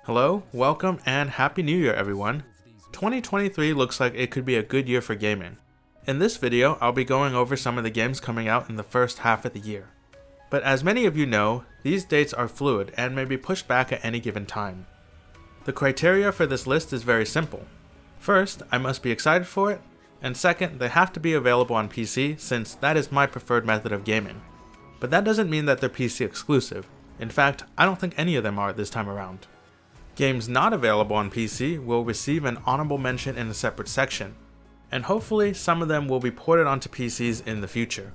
Hello, welcome, and Happy New Year everyone! 2023 looks like it could be a good year for gaming. In this video, I'll be going over some of the games coming out in the first half of the year. But as many of you know, these dates are fluid and may be pushed back at any given time. The criteria for this list is very simple. First, I must be excited for it, and second, they have to be available on PC since that is my preferred method of gaming. But that doesn't mean that they're PC exclusive. In fact, I don't think any of them are this time around. Games not available on PC will receive an honorable mention in a separate section, and hopefully some of them will be ported onto PCs in the future.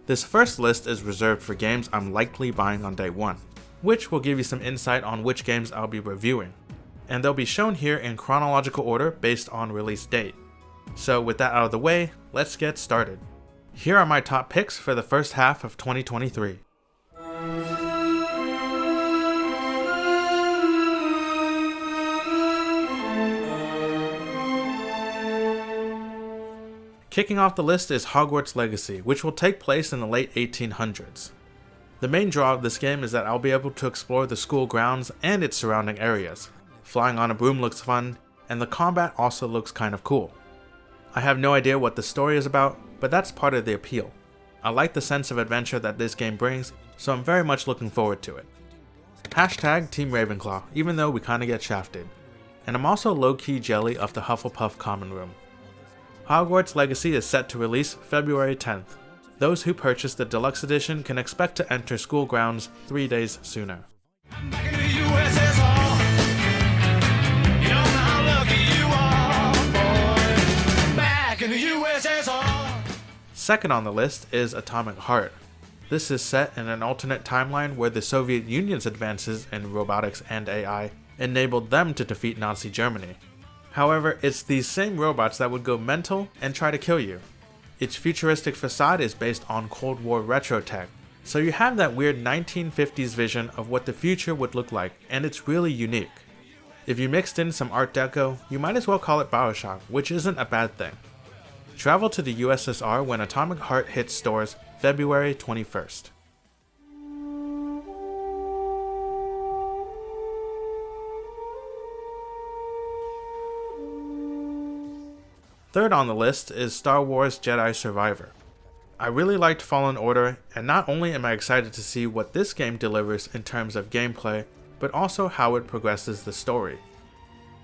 This first list is reserved for games I'm likely buying on day one, which will give you some insight on which games I'll be reviewing, and they'll be shown here in chronological order based on release date. So with that out of the way, let's get started. Here are my top picks for the first half of 2023. Kicking off the list is Hogwarts Legacy, which will take place in the late 1800s. The main draw of this game is that I'll be able to explore the school grounds and its surrounding areas. Flying on a broom looks fun, and the combat also looks kind of cool. I have no idea what the story is about, but that's part of the appeal. I like the sense of adventure that this game brings, so I'm very much looking forward to it. Hashtag Team Ravenclaw, even though we kinda get shafted. And I'm also low-key jelly of the Hufflepuff common room. Hogwarts Legacy is set to release February 10th. Those who purchase the deluxe edition can expect to enter school grounds 3 days sooner. Second on the list is Atomic Heart. This is set in an alternate timeline where the Soviet Union's advances in robotics and AI enabled them to defeat Nazi Germany. However, it's these same robots that would go mental and try to kill you. Its futuristic facade is based on Cold War retro tech, so you have that weird 1950s vision of what the future would look like, and it's really unique. If you mixed in some Art Deco, you might as well call it Bioshock, which isn't a bad thing. Travel to the USSR when Atomic Heart hits stores February 21st. Third on the list is Star Wars Jedi Survivor. I really liked Fallen Order, and not only am I excited to see what this game delivers in terms of gameplay, but also how it progresses the story.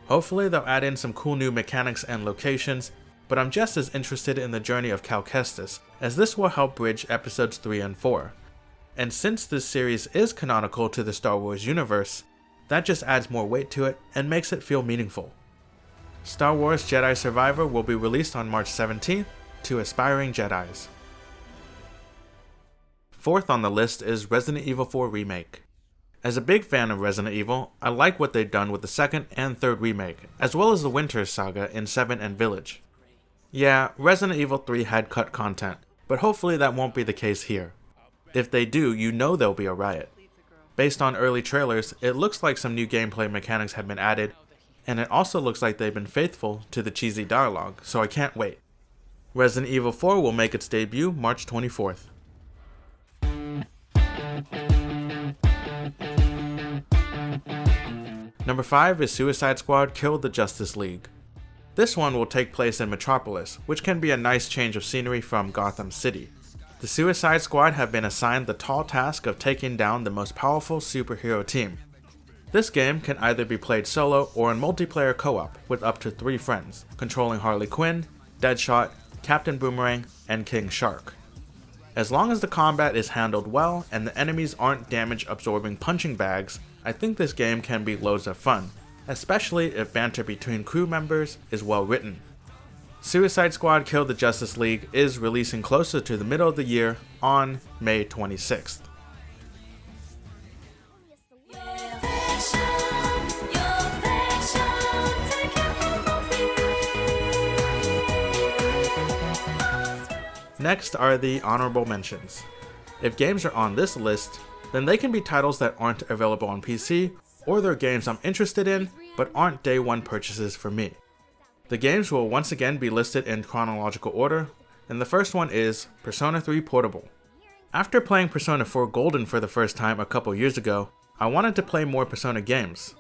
Hopefully they'll add in some cool new mechanics and locations, but I'm just as interested in the journey of Cal Kestis, as this will help bridge episodes 3 and 4. And since this series is canonical to the Star Wars universe, that just adds more weight to it and makes it feel meaningful. Star Wars Jedi Survivor will be released on March 17th to aspiring Jedis. Fourth on the list is Resident Evil 4 Remake. As a big fan of Resident Evil, I like what they've done with the second and third remake, as well as the Winter Saga in 7 and Village. Yeah, Resident Evil 3 had cut content, but hopefully that won't be the case here. If they do, you know there'll be a riot. Based on early trailers, it looks like some new gameplay mechanics have been added, and it also looks like they've been faithful to the cheesy dialogue, so I can't wait. Resident Evil 4 will make its debut March 24th. Number 5 is Suicide Squad Kill the Justice League. This one will take place in Metropolis, which can be a nice change of scenery from Gotham City. The Suicide Squad have been assigned the tall task of taking down the most powerful superhero team. This game can either be played solo or in multiplayer co-op with up to 3 friends, controlling Harley Quinn, Deadshot, Captain Boomerang, and King Shark. As long as the combat is handled well and the enemies aren't damage-absorbing punching bags, I think this game can be loads of fun, especially if banter between crew members is well written. Suicide Squad Kill the Justice League is releasing closer to the middle of the year on May 26th. Next are the honorable mentions. If games are on this list, then they can be titles that aren't available on PC, or they're games I'm interested in, but aren't day one purchases for me. The games will once again be listed in chronological order, and the first one is Persona 3 Portable. After playing Persona 4 Golden for the first time a couple years ago, I wanted to play more Persona games.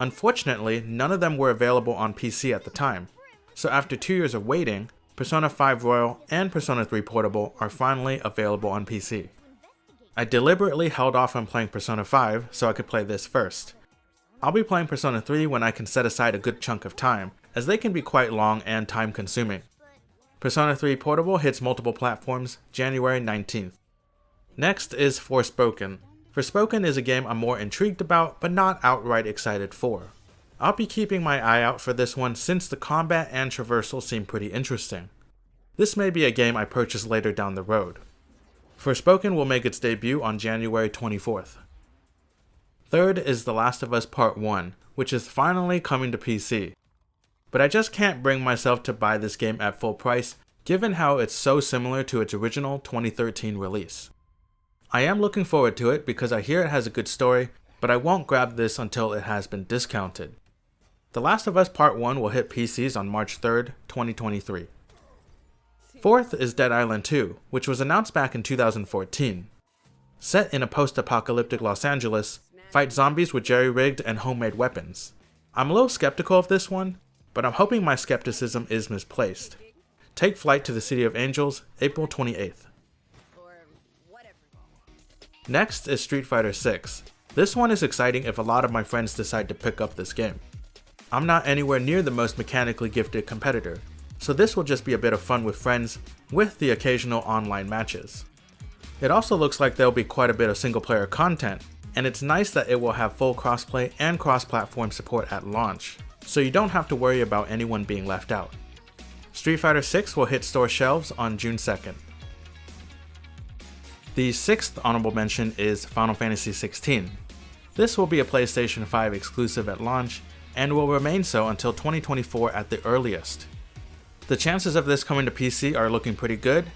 Unfortunately, none of them were available on PC at the time, so after 2 years of waiting, Persona 5 Royal and Persona 3 Portable are finally available on PC. I deliberately held off on playing Persona 5 so I could play this first. I'll be playing Persona 3 when I can set aside a good chunk of time, as they can be quite long and time consuming. Persona 3 Portable hits multiple platforms January 19th. Next is Forspoken. Forspoken is a game I'm more intrigued about, but not outright excited for. I'll be keeping my eye out for this one since the combat and traversal seem pretty interesting. This may be a game I purchase later down the road. Forspoken will make its debut on January 24th. Third is The Last of Us Part 1, which is finally coming to PC. But I just can't bring myself to buy this game at full price, given how it's so similar to its original 2013 release. I am looking forward to it because I hear it has a good story, but I won't grab this until it has been discounted. The Last of Us Part 1 will hit PCs on March 3rd, 2023. Fourth is Dead Island 2, which was announced back in 2014. Set in a post-apocalyptic Los Angeles, fight zombies with jerry-rigged and homemade weapons. I'm a little skeptical of this one, but I'm hoping my skepticism is misplaced. Take flight to the City of Angels, April 28th. Next is Street Fighter 6. This one is exciting if a lot of my friends decide to pick up this game. I'm not anywhere near the most mechanically gifted competitor, so this will just be a bit of fun with friends, with the occasional online matches. It also looks like there'll be quite a bit of single player content, and it's nice that it will have full crossplay and cross-platform support at launch, so you don't have to worry about anyone being left out. Street Fighter 6 will hit store shelves on June 2nd. The sixth honorable mention is Final Fantasy XVI. This will be a PlayStation 5 exclusive at launch, and will remain so until 2024 at the earliest. The chances of this coming to PC are looking pretty good,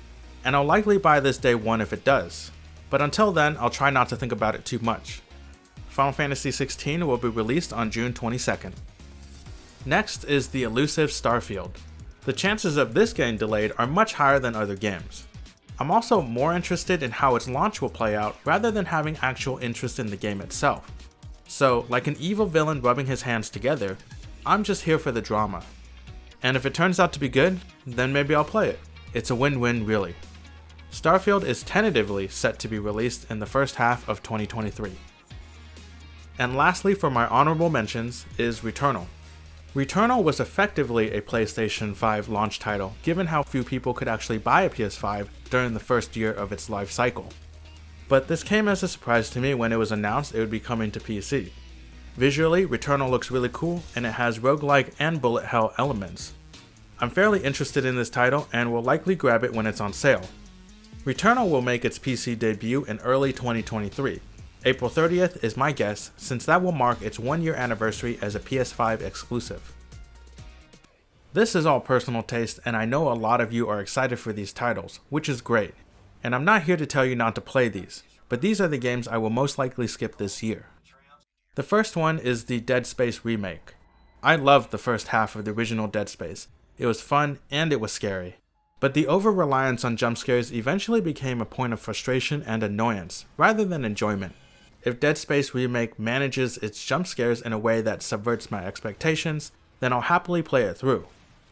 and I'll likely buy this day one if it does. But until then, I'll try not to think about it too much. Final Fantasy XVI will be released on June 22nd. Next is the elusive Starfield. The chances of this getting delayed are much higher than other games. I'm also more interested in how its launch will play out rather than having actual interest in the game itself. So, like an evil villain rubbing his hands together, I'm just here for the drama. And if it turns out to be good, then maybe I'll play it. It's a win-win really. Starfield is tentatively set to be released in the first half of 2023. And lastly for my honorable mentions is Returnal. Returnal was effectively a PlayStation 5 launch title, given how few people could actually buy a PS5 during the first year of its life cycle. But this came as a surprise to me when it was announced it would be coming to PC. Visually, Returnal looks really cool, and it has roguelike and bullet hell elements. I'm fairly interested in this title and will likely grab it when it's on sale. Returnal will make its PC debut in early 2023. April 30th is my guess, since that will mark its 1-year anniversary as a PS5 exclusive. This is all personal taste, and I know a lot of you are excited for these titles, which is great. And I'm not here to tell you not to play these, but these are the games I will most likely skip this year. The first one is the Dead Space remake. I loved the first half of the original Dead Space. It was fun and it was scary. But the over-reliance on jump scares eventually became a point of frustration and annoyance, rather than enjoyment. If Dead Space Remake manages its jump scares in a way that subverts my expectations, then I'll happily play it through.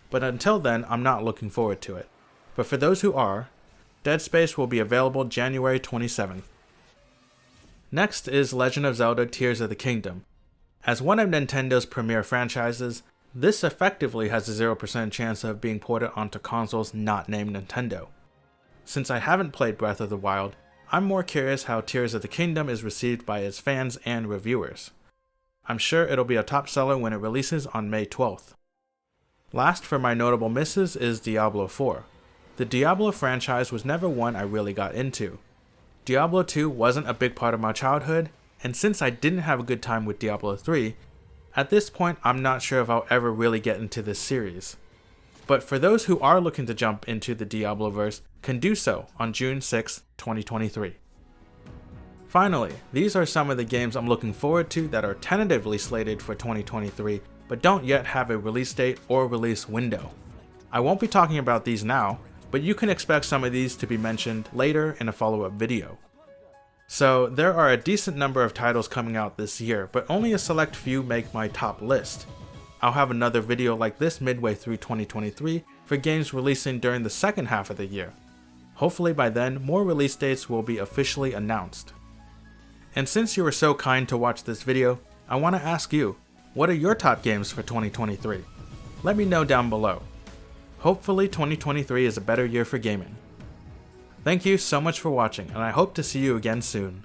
But until then, I'm not looking forward to it. But for those who are, Dead Space will be available January 27th. Next is Legend of Zelda Tears of the Kingdom. As one of Nintendo's premier franchises, this effectively has a 0% chance of being ported onto consoles not named Nintendo. Since I haven't played Breath of the Wild, I'm more curious how Tears of the Kingdom is received by its fans and reviewers. I'm sure it'll be a top seller when it releases on May 12th. Last for my notable misses is Diablo 4. The Diablo franchise was never one I really got into. Diablo 2 wasn't a big part of my childhood, and since I didn't have a good time with Diablo 3, at this point I'm not sure if I'll ever really get into this series. But for those who are looking to jump into the Diabloverse, can do so on June 6, 2023. Finally, these are some of the games I'm looking forward to that are tentatively slated for 2023, but don't yet have a release date or release window. I won't be talking about these now, but you can expect some of these to be mentioned later in a follow-up video. So there are a decent number of titles coming out this year, but only a select few make my top list. I'll have another video like this midway through 2023 for games releasing during the second half of the year. Hopefully by then, more release dates will be officially announced. And since you were so kind to watch this video, I want to ask you, what are your top games for 2023? Let me know down below. Hopefully 2023 is a better year for gaming. Thank you so much for watching, and I hope to see you again soon.